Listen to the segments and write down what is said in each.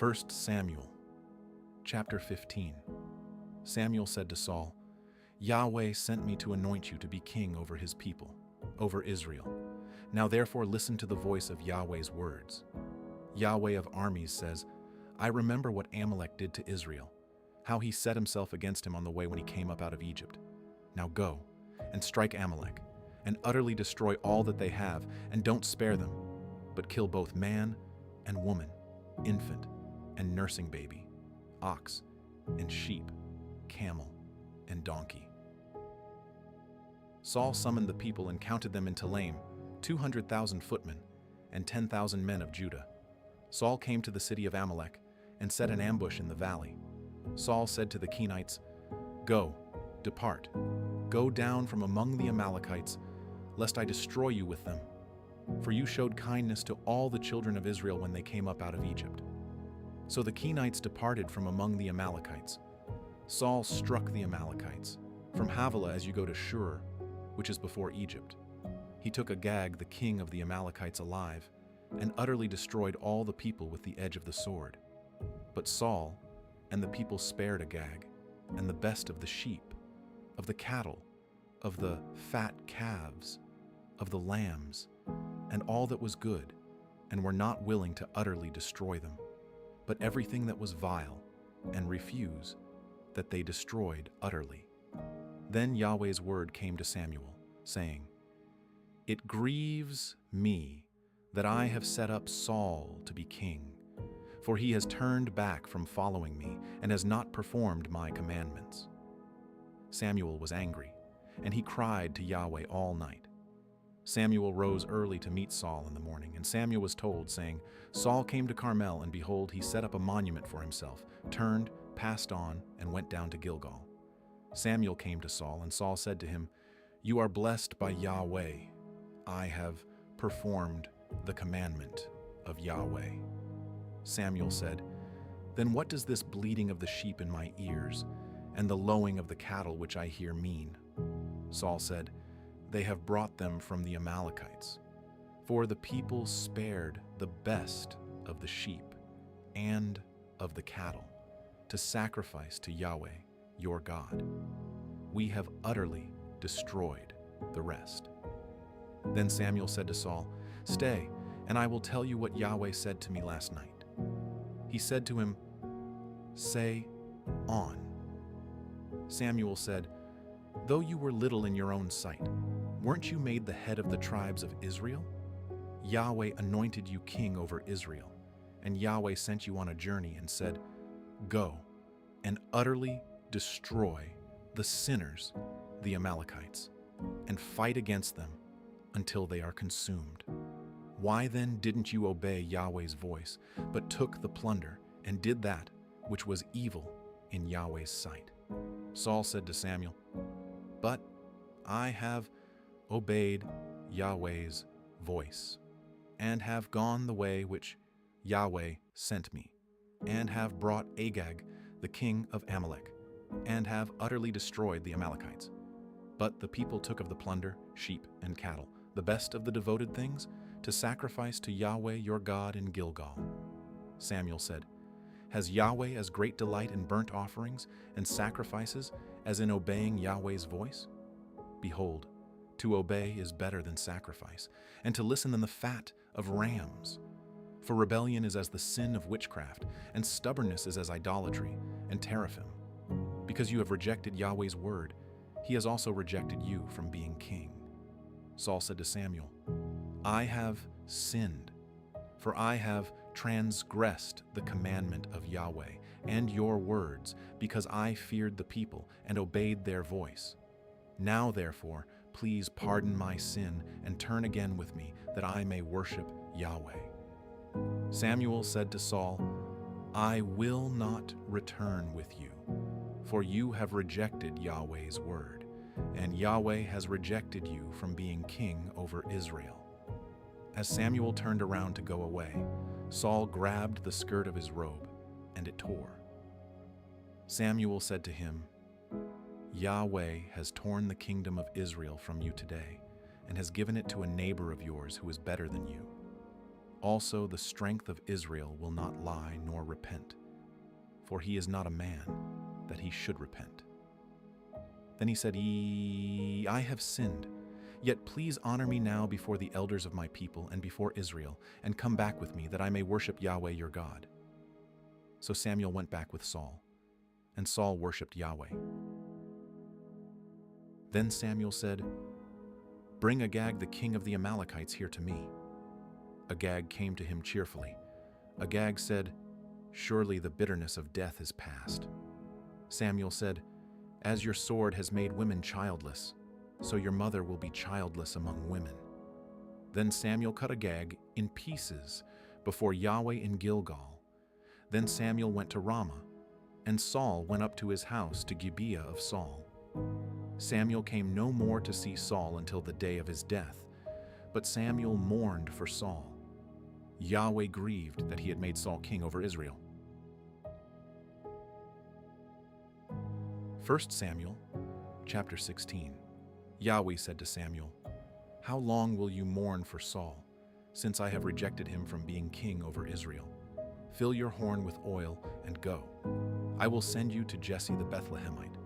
1 Samuel, chapter 15. Samuel said to Saul, Yahweh sent me to anoint you to be king over his people, over Israel. Now therefore listen to the voice of Yahweh's words. Yahweh of armies says, I remember what Amalek did to Israel, how he set himself against him on the way when he came up out of Egypt. Now go and strike Amalek, and utterly destroy all that they have, and don't spare them, but kill both man and woman, infant and nursing baby, ox and sheep, camel and donkey. Saul summoned the people and counted them in Telaim, 200,000 footmen and 10,000 men of Judah. Saul came to the city of Amalek and set an ambush in the valley. Saul said to the Kenites, Go, depart, go down from among the Amalekites, lest I destroy you with them. For you showed kindness to all the children of Israel when they came up out of Egypt. So the Kenites departed from among the Amalekites. Saul struck the Amalekites, from Havilah as you go to Shur, which is before Egypt. He took Agag, the king of the Amalekites, alive, and utterly destroyed all the people with the edge of the sword. But Saul and the people spared Agag, and the best of the sheep, of the cattle, of the fat calves, of the lambs, and all that was good, and were not willing to utterly destroy them, but everything that was vile, and refuse, that they destroyed utterly. Then Yahweh's word came to Samuel, saying, It grieves me that I have set up Saul to be king, for he has turned back from following me and has not performed my commandments. Samuel was angry, and he cried to Yahweh all night. Samuel rose early to meet Saul in the morning, and Samuel was told, saying, Saul came to Carmel, and behold, he set up a monument for himself, turned, passed on, and went down to Gilgal. Samuel came to Saul, and Saul said to him, You are blessed by Yahweh. I have performed the commandment of Yahweh. Samuel said, Then what does this bleating of the sheep in my ears, and the lowing of the cattle which I hear mean? Saul said, They have brought them from the Amalekites. For the people spared the best of the sheep and of the cattle to sacrifice to Yahweh, your God. We have utterly destroyed the rest. Then Samuel said to Saul, Stay, and I will tell you what Yahweh said to me last night. He said to him, Say on. Samuel said, Though you were little in your own sight, weren't you made the head of the tribes of Israel? Yahweh anointed you king over Israel, and Yahweh sent you on a journey and said, Go and utterly destroy the sinners, the Amalekites, and fight against them until they are consumed. Why then didn't you obey Yahweh's voice, but took the plunder and did that which was evil in Yahweh's sight? Saul said to Samuel, But I have obeyed Yahweh's voice, and have gone the way which Yahweh sent me, and have brought Agag, the king of Amalek, and have utterly destroyed the Amalekites. But the people took of the plunder, sheep and cattle, the best of the devoted things, to sacrifice to Yahweh your God in Gilgal. Samuel said, Has Yahweh as great delight in burnt offerings and sacrifices as in obeying Yahweh's voice? Behold, to obey is better than sacrifice, and to listen than the fat of rams. For rebellion is as the sin of witchcraft, and stubbornness is as idolatry and teraphim. Because you have rejected Yahweh's word, he has also rejected you from being king. Saul said to Samuel, I have sinned, for I have transgressed the commandment of Yahweh and your words, because I feared the people and obeyed their voice. Now, therefore, please pardon my sin and turn again with me, that I may worship Yahweh. Samuel said to Saul, I will not return with you, for you have rejected Yahweh's word, and Yahweh has rejected you from being king over Israel. As Samuel turned around to go away, Saul grabbed the skirt of his robe, and it tore. Samuel said to him, Yahweh has torn the kingdom of Israel from you today, and has given it to a neighbor of yours who is better than you. Also the strength of Israel will not lie nor repent, for he is not a man that he should repent. Then he said, I have sinned, yet please honor me now before the elders of my people and before Israel, and come back with me, that I may worship Yahweh your God. So Samuel went back with Saul, and Saul worshipped Yahweh. Then Samuel said, Bring Agag the king of the Amalekites here to me. Agag came to him cheerfully. Agag said, Surely the bitterness of death is past. Samuel said, As your sword has made women childless, so your mother will be childless among women. Then Samuel cut Agag in pieces before Yahweh in Gilgal. Then Samuel went to Ramah, and Saul went up to his house to Gibeah of Saul. Samuel came no more to see Saul until the day of his death, but Samuel mourned for Saul. Yahweh grieved that he had made Saul king over Israel. 1 Samuel, chapter 16. Yahweh said to Samuel, How long will you mourn for Saul, since I have rejected him from being king over Israel? Fill your horn with oil and go. I will send you to Jesse the Bethlehemite,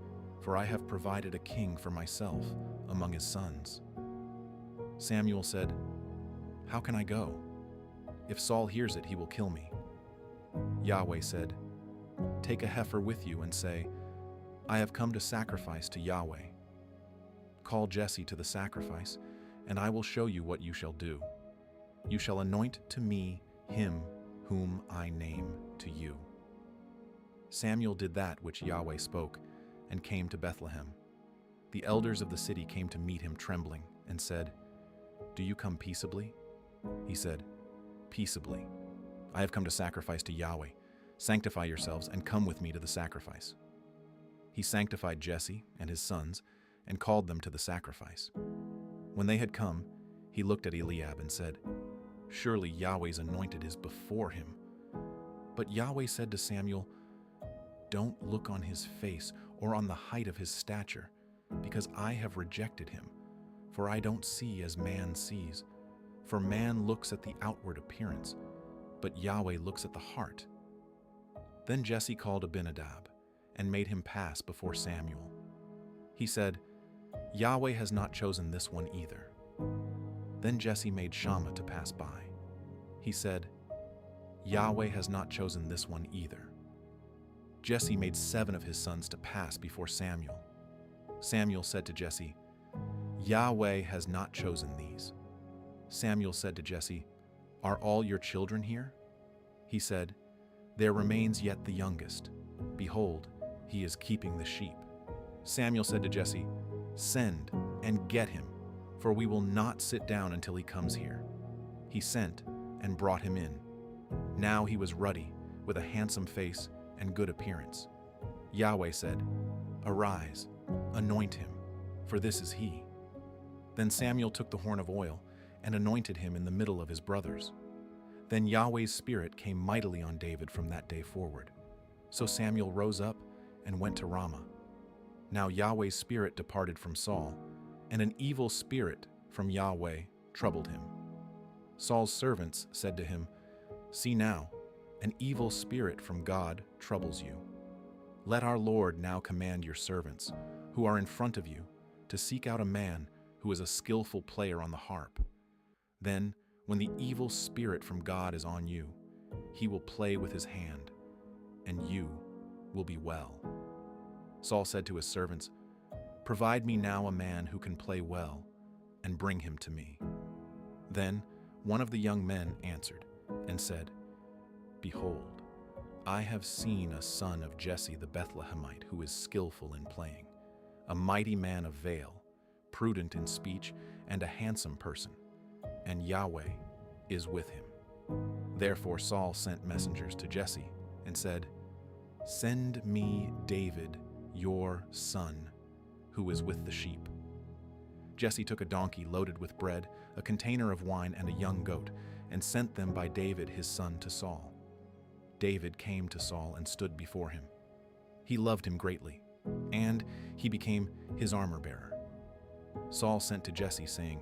for I have provided a king for myself among his sons. Samuel said, How can I go? If Saul hears it, he will kill me. Yahweh said, Take a heifer with you and say, I have come to sacrifice to Yahweh. Call Jesse to the sacrifice, and I will show you what you shall do. You shall anoint to me him whom I name to you. Samuel did that which Yahweh spoke, and came to Bethlehem. The elders of the city came to meet him trembling, and said, Do you come peaceably? He said, Peaceably. I have come to sacrifice to Yahweh. Sanctify yourselves and come with me to the sacrifice. He sanctified Jesse and his sons and called them to the sacrifice. When they had come, he looked at Eliab and said, Surely Yahweh's anointed is before him. But Yahweh said to Samuel, Don't look on his face or on the height of his stature, because I have rejected him. For I don't see as man sees. For man looks at the outward appearance, but Yahweh looks at the heart. Then Jesse called Abinadab and made him pass before Samuel. He said, Yahweh has not chosen this one either. Then Jesse made Shammah to pass by. He said, Yahweh has not chosen this one either. Jesse made 7 of his sons to pass before Samuel. Samuel said to Jesse, Yahweh has not chosen these. Samuel said to Jesse, Are all your children here? He said, There remains yet the youngest. Behold, he is keeping the sheep. Samuel said to Jesse, Send and get him, for we will not sit down until he comes here. He sent and brought him in. Now he was ruddy, with a handsome face and good appearance. Yahweh said, Arise, anoint him, for this is he. Then Samuel took the horn of oil and anointed him in the middle of his brothers. Then Yahweh's Spirit came mightily on David from that day forward. So Samuel rose up and went to Ramah. Now Yahweh's Spirit departed from Saul, and an evil spirit from Yahweh troubled him. Saul's servants said to him, See now, an evil spirit from God troubles you. Let our Lord now command your servants, who are in front of you, to seek out a man who is a skillful player on the harp. Then, when the evil spirit from God is on you, he will play with his hand, and you will be well. Saul said to his servants, Provide me now a man who can play well, and bring him to me. Then one of the young men answered and said, Behold, I have seen a son of Jesse the Bethlehemite who is skillful in playing, a mighty man of Vail, prudent in speech, and a handsome person, and Yahweh is with him. Therefore Saul sent messengers to Jesse and said, Send me David, your son, who is with the sheep. Jesse took a donkey loaded with bread, a container of wine, and a young goat, and sent them by David his son to Saul. David came to Saul and stood before him. He loved him greatly, and he became his armor-bearer. Saul sent to Jesse, saying,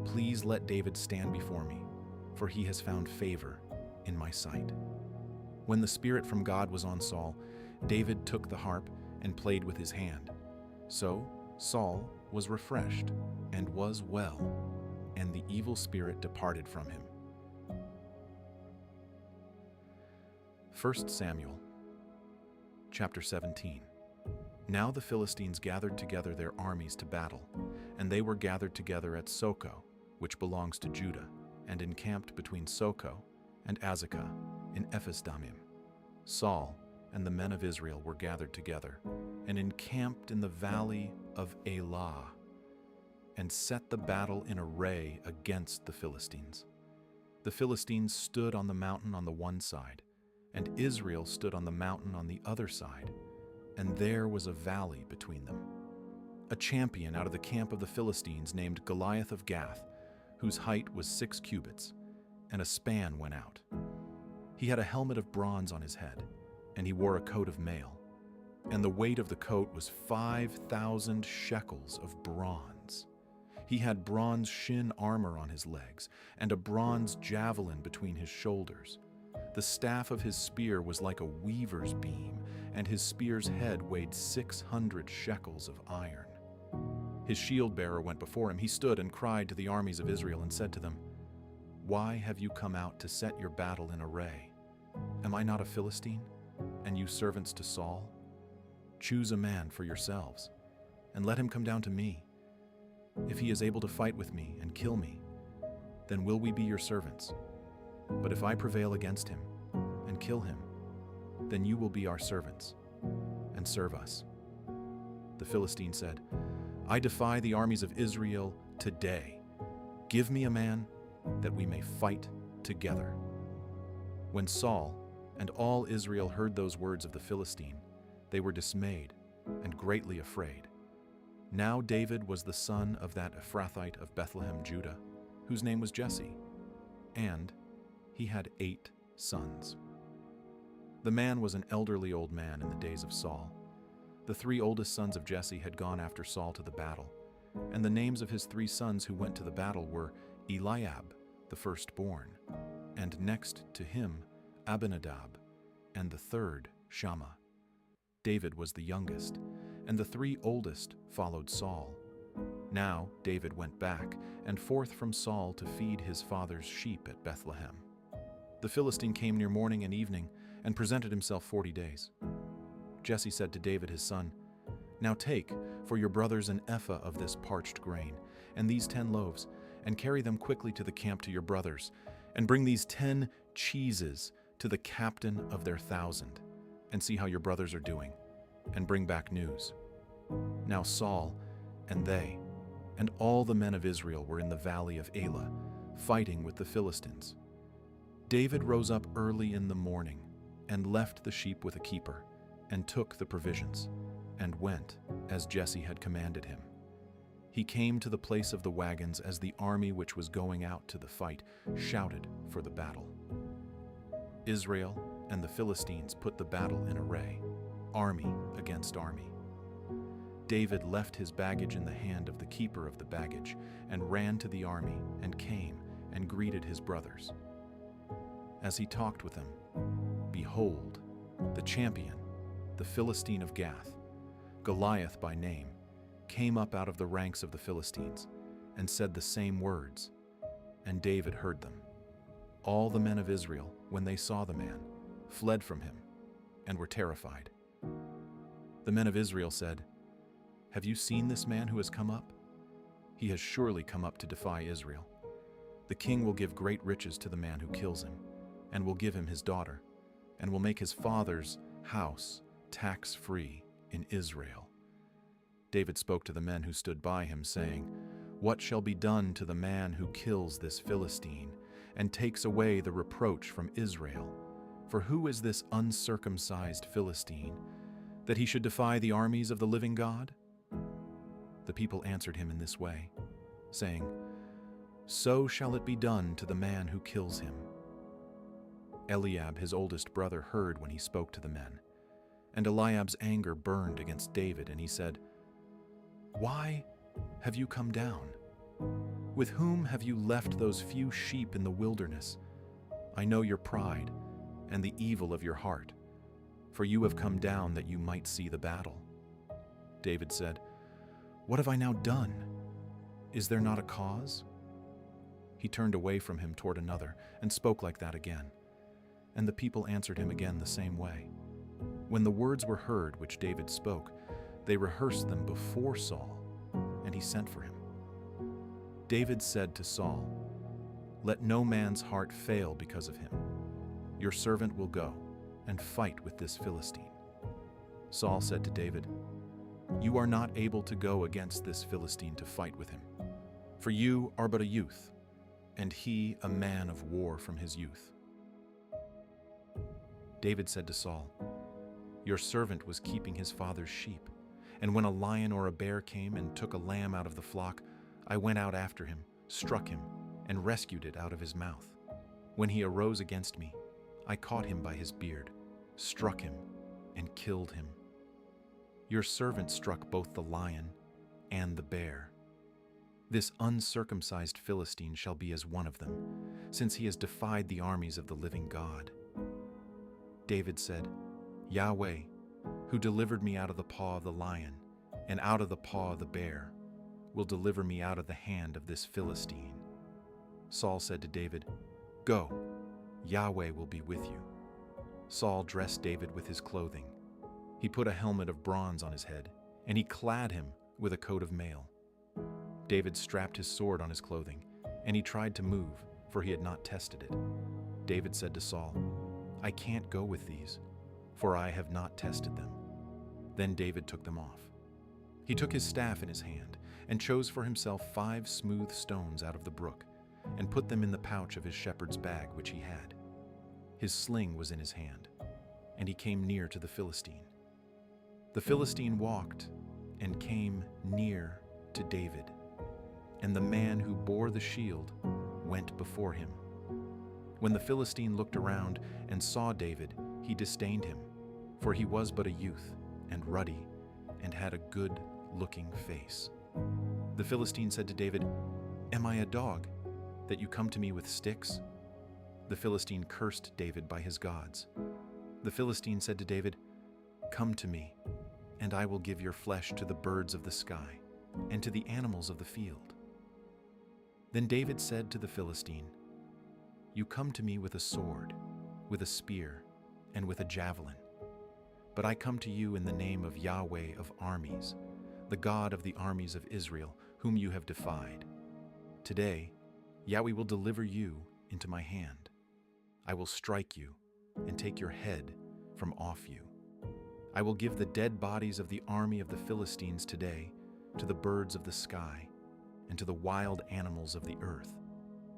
Please let David stand before me, for he has found favor in my sight." When the Spirit from God was on Saul, David took the harp and played with his hand. So Saul was refreshed and was well, and the evil spirit departed from him. 1 Samuel, chapter 17. Now the Philistines gathered together their armies to battle, and they were gathered together at Socoh, which belongs to Judah, and encamped between Socoh and Azekah in Ephes-dammim. Saul and the men of Israel were gathered together, and encamped in the valley of Elah, and set the battle in array against the Philistines. The Philistines stood on the mountain on the one side, and Israel stood on the mountain on the other side, and there was a valley between them. A champion out of the camp of the Philistines named Goliath of Gath, whose height was 6 cubits, and a span went out. He had a helmet of bronze on his head, and he wore a coat of mail, and the weight of the coat was 5,000 shekels of bronze. He had bronze shin armor on his legs, and a bronze javelin between his shoulders. The staff of his spear was like a weaver's beam, and his spear's head weighed 600 shekels of iron. His shield-bearer went before him. He stood and cried to the armies of Israel and said to them, "Why have you come out to set your battle in array? Am I not a Philistine, and you servants to Saul? Choose a man for yourselves, and let him come down to me. If he is able to fight with me and kill me, then will we be your servants. But if I prevail against him and kill him, then you will be our servants and serve us." The Philistine said, "I defy the armies of Israel today. Give me a man that we may fight together." When Saul and all Israel heard those words of the Philistine, they were dismayed and greatly afraid. Now David was the son of that Ephrathite of Bethlehem, Judah, whose name was Jesse, and he had 8 sons. The man was an elderly old man in the days of Saul. The 3 oldest sons of Jesse had gone after Saul to the battle, and the names of his 3 sons who went to the battle were Eliab, the firstborn, and next to him Abinadab, and the third Shammah. David was the youngest, and the 3 oldest followed Saul. Now David went back and forth from Saul to feed his father's sheep at Bethlehem. The Philistine came near morning and evening and presented himself 40 days. Jesse said to David his son, "Now take for your brothers an ephah of this parched grain, and these 10 loaves, and carry them quickly to the camp to your brothers, and bring these 10 cheeses to the captain of their 1,000, and see how your brothers are doing, and bring back news." Now Saul and they and all the men of Israel were in the valley of Elah, fighting with the Philistines. David rose up early in the morning, and left the sheep with a keeper, and took the provisions, and went as Jesse had commanded him. He came to the place of the wagons as the army which was going out to the fight shouted for the battle. Israel and the Philistines put the battle in array, army against army. David left his baggage in the hand of the keeper of the baggage, and ran to the army, and came and greeted his brothers. As he talked with them, behold, the champion, the Philistine of Gath, Goliath by name, came up out of the ranks of the Philistines, and said the same words, and David heard them. All the men of Israel, when they saw the man, fled from him, and were terrified. The men of Israel said, "Have you seen this man who has come up? He has surely come up to defy Israel. The king will give great riches to the man who kills him, and will give him his daughter, and will make his father's house tax-free in Israel." David spoke to the men who stood by him, saying, "What shall be done to the man who kills this Philistine, and takes away the reproach from Israel? For who is this uncircumcised Philistine, that he should defy the armies of the living God?" The people answered him in this way, saying, "So shall it be done to the man who kills him." Eliab, his oldest brother, heard when he spoke to the men, and Eliab's anger burned against David, and he said, "Why have you come down? With whom have you left those few sheep in the wilderness? I know your pride and the evil of your heart, for you have come down that you might see the battle." David said, "What have I now done? Is there not a cause?" He turned away from him toward another and spoke like that again. And the people answered him again the same way. When the words were heard which David spoke, they rehearsed them before Saul, and he sent for him. David said to Saul, "Let no man's heart fail because of him. Your servant will go and fight with this Philistine." Saul said to David, "You are not able to go against this Philistine to fight with him, for you are but a youth, and he a man of war from his youth." David said to Saul, "Your servant was keeping his father's sheep, and when a lion or a bear came and took a lamb out of the flock, I went out after him, struck him, and rescued it out of his mouth. When he arose against me, I caught him by his beard, struck him, and killed him. Your servant struck both the lion and the bear. This uncircumcised Philistine shall be as one of them, since he has defied the armies of the living God." David said, "Yahweh, who delivered me out of the paw of the lion and out of the paw of the bear, will deliver me out of the hand of this Philistine." Saul said to David, "Go, Yahweh will be with you." Saul dressed David with his clothing. He put a helmet of bronze on his head, and he clad him with a coat of mail. David strapped his sword on his clothing, and he tried to move, for he had not tested it. David said to Saul, "I can't go with these, for I have not tested them." Then David took them off. He took his staff in his hand, and chose for himself 5 smooth stones out of the brook, and put them in the pouch of his shepherd's bag which he had. His sling was in his hand, and he came near to the Philistine. The Philistine walked and came near to David, and the man who bore the shield went before him. When the Philistine looked around and saw David, he disdained him, for he was but a youth and ruddy, and had a good-looking face. The Philistine said to David, "Am I a dog, that you come to me with sticks?" The Philistine cursed David by his gods. The Philistine said to David, "Come to me, and I will give your flesh to the birds of the sky, and to the animals of the field." Then David said to the Philistine, "You come to me with a sword, with a spear, and with a javelin. But I come to you in the name of Yahweh of armies, the God of the armies of Israel, whom you have defied. Today, Yahweh will deliver you into my hand. I will strike you and take your head from off you. I will give the dead bodies of the army of the Philistines today to the birds of the sky and to the wild animals of the earth,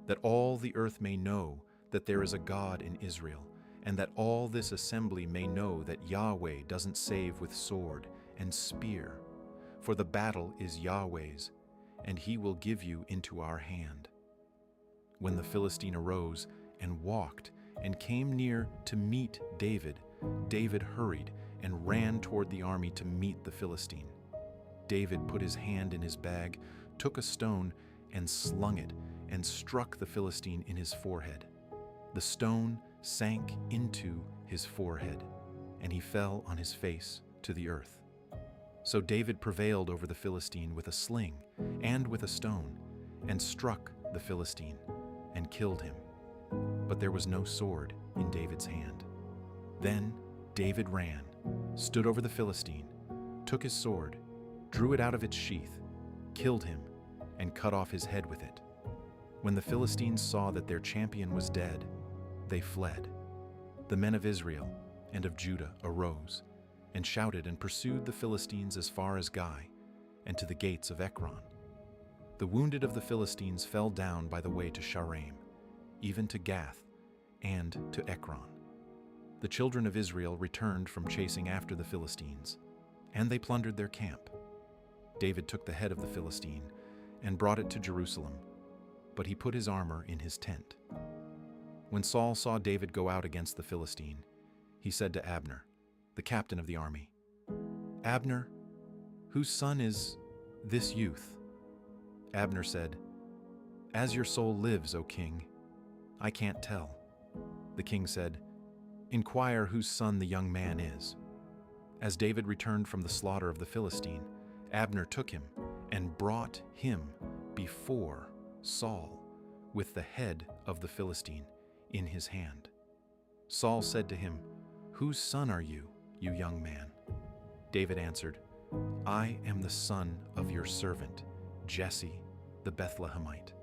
that all the earth may know that there is a God in Israel, and that all this assembly may know that Yahweh doesn't save with sword and spear, for the battle is Yahweh's, and he will give you into our hand." When the Philistine arose and walked and came near to meet David, David hurried and ran toward the army to meet the Philistine. David put his hand in his bag, took a stone, and slung it, and struck the Philistine in his forehead. The stone sank into his forehead, and he fell on his face to the earth. So David prevailed over the Philistine with a sling and with a stone, and struck the Philistine, and killed him. But there was no sword in David's hand. Then David ran, stood over the Philistine, took his sword, drew it out of its sheath, killed him, and cut off his head with it. When the Philistines saw that their champion was dead, they fled. The men of Israel and of Judah arose, and shouted and pursued the Philistines as far as Gai, and to the gates of Ekron. The wounded of the Philistines fell down by the way to Shaaraim, even to Gath, and to Ekron. The children of Israel returned from chasing after the Philistines, and they plundered their camp. David took the head of the Philistine and brought it to Jerusalem, but he put his armor in his tent. When Saul saw David go out against the Philistine, he said to Abner, the captain of the army, "Abner, whose son is this youth?" Abner said, "As your soul lives, O king, I can't tell." The king said, "Inquire whose son the young man is." As David returned from the slaughter of the Philistine, Abner took him and brought him before Saul with the head of the Philistine in his hand. Saul said to him, "Whose son are you, you young man?" David answered, "I am the son of your servant, Jesse the Bethlehemite.